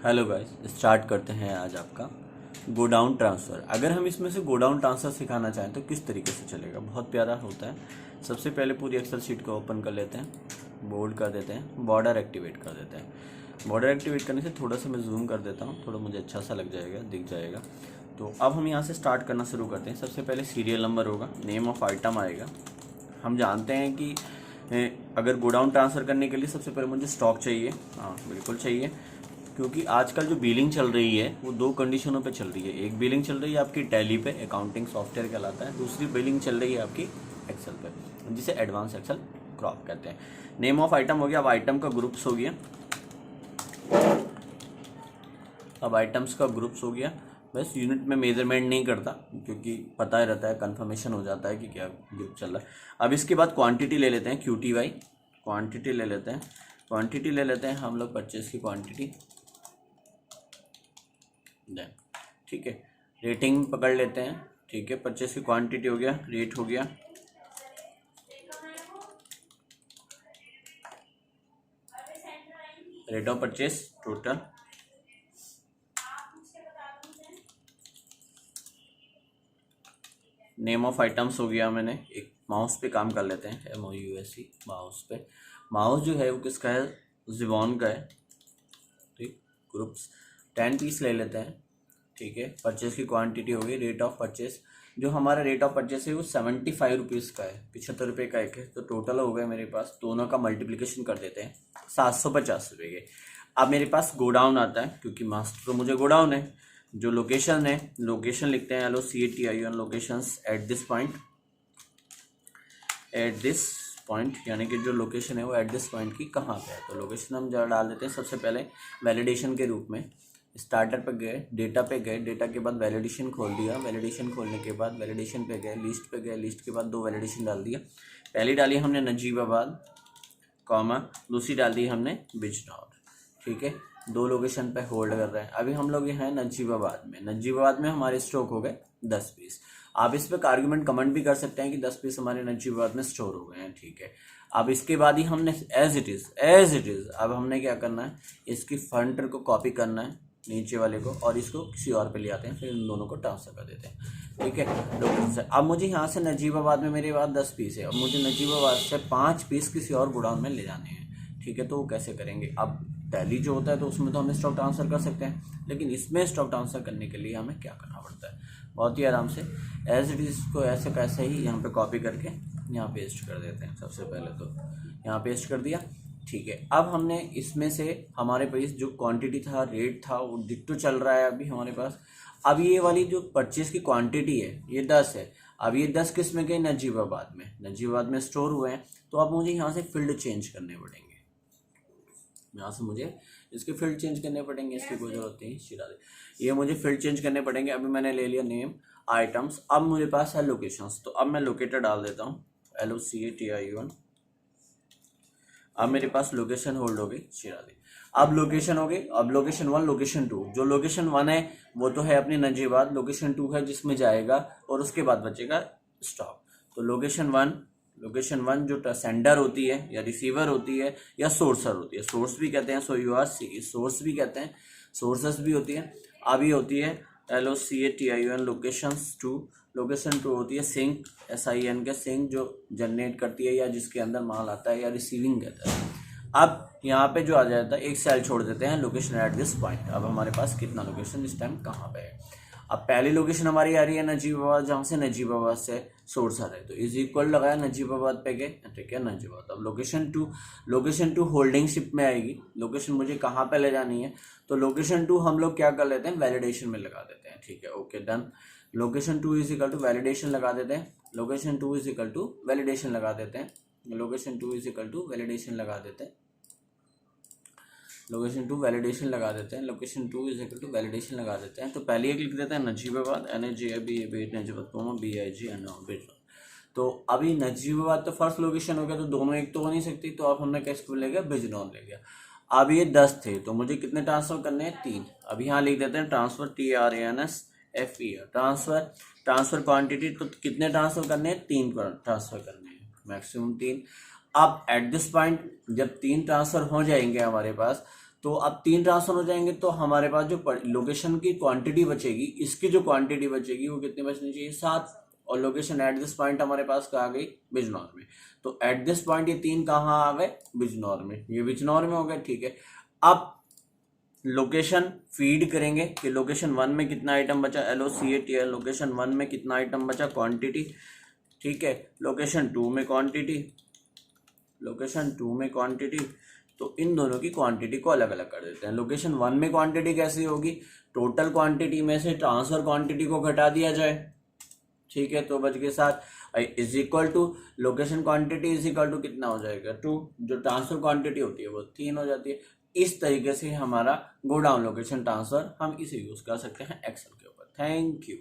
Hello guys, start करते हैं आज आपका गोडाउन ट्रांसफ़र। अगर हम इसमें से गोडाउन ट्रांसफ़र सिखाना चाहें तो किस तरीके से चलेगा, बहुत प्यारा होता है। सबसे पहले पूरी एक्सेल शीट को ओपन कर लेते हैं, बोल्ड कर देते हैं, बॉर्डर एक्टिवेट कर देते हैं। बॉर्डर एक्टिवेट करने से थोड़ा सा मैं जूम कर देता हूँ, थोड़ा मुझे अच्छा सा लग जाएगा, दिख जाएगा। तो अब हम यहाँ से स्टार्ट करना शुरू करते हैं। सबसे पहले सीरियल नंबर होगा, नेम ऑफ़ आइटम आएगा। हम जानते हैं कि अगर गोडाउन ट्रांसफ़र करने के लिए सबसे पहले मुझे स्टॉक चाहिए। हाँ, बिल्कुल चाहिए, क्योंकि आजकल जो बिलिंग चल रही है वो दो कंडीशनों पे चल रही है। एक बिलिंग चल रही है आपकी टैली पे, अकाउंटिंग सॉफ्टवेयर कहलाता है। दूसरी बिलिंग चल रही है आपकी एक्सेल पे, जिसे एडवांस एक्सेल क्रॉप कहते हैं। नेम ऑफ आइटम हो गया, अब आइटम का ग्रुप्स हो गया। अब आइटम्स का ग्रुप्स हो गया। बस यूनिट में मेजरमेंट नहीं करता, क्योंकि पता ही रहता है, कन्फर्मेशन हो जाता है कि क्या ग्रुप चल रहा है। अब इसके बाद क्वांटिटी ले लेते हैं, QTY क्वांटिटी ले लेते हैं। क्वांटिटी ले लेते हैं हम लोग, परचेज की क्वांटिटी। देन ठीक है, रेटिंग पकड़ लेते हैं। ठीक है, परचेज की क्वांटिटी हो गया, रेट हो गया। Rate of purchase total. Name of items हो गया। मैंने एक माउस पे काम कर लेते हैं, MOUSE माउस पे। माउस जो है वो किसका है, ज़िबॉन का है। ठीक, ग्रुप्स 10 पीस ले लेते हैं। ठीक है, परचेज की क्वांटिटी हो गई। रेट ऑफ परचेज, जो हमारा रेट ऑफ परचेज है वो 75 रुपीज़ का है, 75 रुपये का एक है। तो टोटल हो गया मेरे पास, दोनों का मल्टीप्लिकेशन कर देते हैं, 750 रुपये के। अब मेरे पास गोडाउन आता है, क्योंकि मास्टर तो मुझे गोडाउन है। जो लोकेशन है, लोकेशन लिखते हैं LOCATION, locations at this point. At this point यानी कि जो लोकेशन है वो एट दिस पॉइंट की कहाँ पे है। तो लोकेशन हम जरा डाल देते हैं सबसे पहले वैलिडेशन के रूप में। स्टार्टर पे गए, डेटा पे गए, डेटा के बाद वैलिडेशन खोल दिया। वैलिडेशन खोलने के बाद वैलिडेशन पे गए, लिस्ट पे गए, लिस्ट के बाद दो वैलिडेशन डाल दिया। पहली डाली हमने नजीबाबाद, कॉमा, दूसरी डाल दी हमने बिजनौर। ठीक है, दो लोकेशन पे होल्ड कर रहे हैं। अभी हम लोग यहाँ हैं नजीबाबाद में। नजीबाबाद में हमारे स्टॉक हो गए 10 पीस। आप इस पर आर्गुमेंट कमेंट भी कर सकते हैं कि 10 पीस हमारे नजीबाबाद में स्टोर हो गए हैं। ठीक है, अब इसके बाद ही हमने एज इट इज़ अब हमने क्या करना है, इसकी फ्रंट को कॉपी करना है नीचे वाले को, और इसको किसी और पे ले आते हैं, फिर इन दोनों को ट्रांसफर कर देते हैं। ठीक है, लोकेशन से अब मुझे यहाँ से नजीबाबाद में मेरे पास 10 पीस है, अब मुझे नजीबाबाद से 5 पीस किसी और गोडाउन में ले जाने हैं। ठीक है, तो वो कैसे करेंगे। अब टैली जो होता है तो उसमें तो हम स्टॉक ट्रांसफ़र कर सकते हैं, लेकिन इसमें स्टॉक ट्रांसफ़र करने के लिए हमें क्या करना पड़ता है, बहुत ही आराम से एज इट इज़ को ऐसे कैसे ही यहाँ पे कॉपी करके यहाँ पेस्ट कर देते हैं। सबसे पहले तो यहाँ पेस्ट कर दिया। ठीक है, अब हमने इसमें से हमारे पास जो क्वांटिटी था, रेट था, वो डिट्टो चल रहा है अभी हमारे पास। अब ये वाली जो परचेज की क्वांटिटी है ये 10 है। अब ये 10 किस में गए, नजीबाबाद में। नजीबाबाद में स्टोर हुए हैं। तो अब मुझे यहाँ से फील्ड चेंज करने पड़ेंगे, यहाँ से मुझे इसके फील्ड चेंज करने पड़ेंगे। इसकी कोई जरूरत नहीं, शिरा दे। ये मुझे फील्ड चेंज करने पड़ेंगे। अभी मैंने ले लिया नेम आइटम्स। अब मुझे पास है लोकेशंस, तो अब मैं लोकेटर डाल देता हूँ, LOCATION। अब मेरे पास लोकेशन होल्ड हो गई शिरादी। अब लोकेशन हो गई। अब लोकेशन 1, लोकेशन 2। जो लोकेशन 1 है वो तो है अपनी नजीबाबाद, लोकेशन 2 है जिसमें जाएगा, और उसके बाद बचेगा स्टॉक। तो लोकेशन 1 जो सेंडर होती है या रिसीवर होती है या सोर्सर होती है, सोर्स भी कहते हैं, सोर्स भी कहते हैं, सोर्सेस भी होती है। अब ये होती है LOCATION लोकेशंस 2। लोकेशन 2 होती है सिंक, SIN के सिंक, जो जनरेट करती है या जिसके अंदर माल आता है, या रिसीविंग कहता है। अब यहाँ पे जो आ जाता है, एक सेल छोड़ देते हैं, लोकेशन एट दिस पॉइंट। अब हमारे पास कितना लोकेशन इस टाइम कहाँ पे है। अब पहली लोकेशन हमारी आ रही है नजीबाबाद, जहाँ से नजीबाबाद से सोर्सर है, तो इज इक्वल लगाया, नजीबाबाद पे गए। ठीक है, नजीबाबाद। अब लोकेशन टू होल्डिंग शिप में आएगी। लोकेशन मुझे कहाँ पे ले जानी है, तो लोकेशन 2 हम लोग क्या कर लेते हैं, वैलिडेशन में लगा देते हैं। ठीक है, okay, done. Location 2 is equal to validation लगा देते हैं। Location 2 is equal to validation लगा देते हैं। Location 2 is equal to validation लगा देते हैं। लोकेशन 2 वैलिडेशन लगा देते हैं। Location 2 is equal to validation लगा देते हैं। तो पहले एक लिख देते हैं Najibabad, NAJIBABAD Najibabad, BIG end. तो अभी नजीबाबाद तो फर्स्ट लोकेशन हो गया, तो दोनों एक तो हो नहीं सकती, तो अब हमने कैसे ले गया, बिजनौर ले गया। अब ये 10 थे, तो मुझे कितने ट्रांसफ़र करने हैं, 3। अब यहाँ लिख देते हैं ट्रांसफ़र, TRANSFER, ट्रांसफ़र क्वांटिटी। तो कितने ट्रांसफ़र करने हैं, 3 ट्रांसफ़र करने हैं, मैक्सिमम 3। अब एट दिस पॉइंट जब 3 ट्रांसफ़र हो जाएंगे हमारे पास, तो अब 3 ट्रांसफर हो जाएंगे तो हमारे पास जो लोकेशन की क्वांटिटी बचेगी, इसकी जो क्वांटिटी बचेगी वो कितनी बचनी चाहिए, 7। और लोकेशन एट दिस पॉइंट हमारे पास कहाँ गई, बिजनौर में। तो एट दिस पॉइंट ये 3 कहाँ आ गए, बिजनौर में। ये बिजनौर में हो गए, ठीक है। अब लोकेशन फीड करेंगे कि लोकेशन 1 में कितना आइटम बचा, LOCATL, लोकेशन 1 में कितना आइटम बचा, क्वांटिटी, ठीक है। लोकेशन 2 में क्वांटिटी, लोकेशन 2 में क्वांटिटी। तो इन दोनों की क्वांटिटी को अलग अलग कर देते हैं। लोकेशन 1 में क्वांटिटी कैसी होगी, टोटल क्वांटिटी में से ट्रांसफर क्वांटिटी को घटा दिया जाए, ठीक है। तो बच के 7 is equal to location quantity is equal to कितना हो जाएगा, 2। जो ट्रांसफर क्वांटिटी होती है वो 3 हो जाती है। इस तरीके से हमारा गो डाउन लोकेशन ट्रांसफर हम इसे यूज कर सकते हैं एक्सेल के ऊपर। Thank you.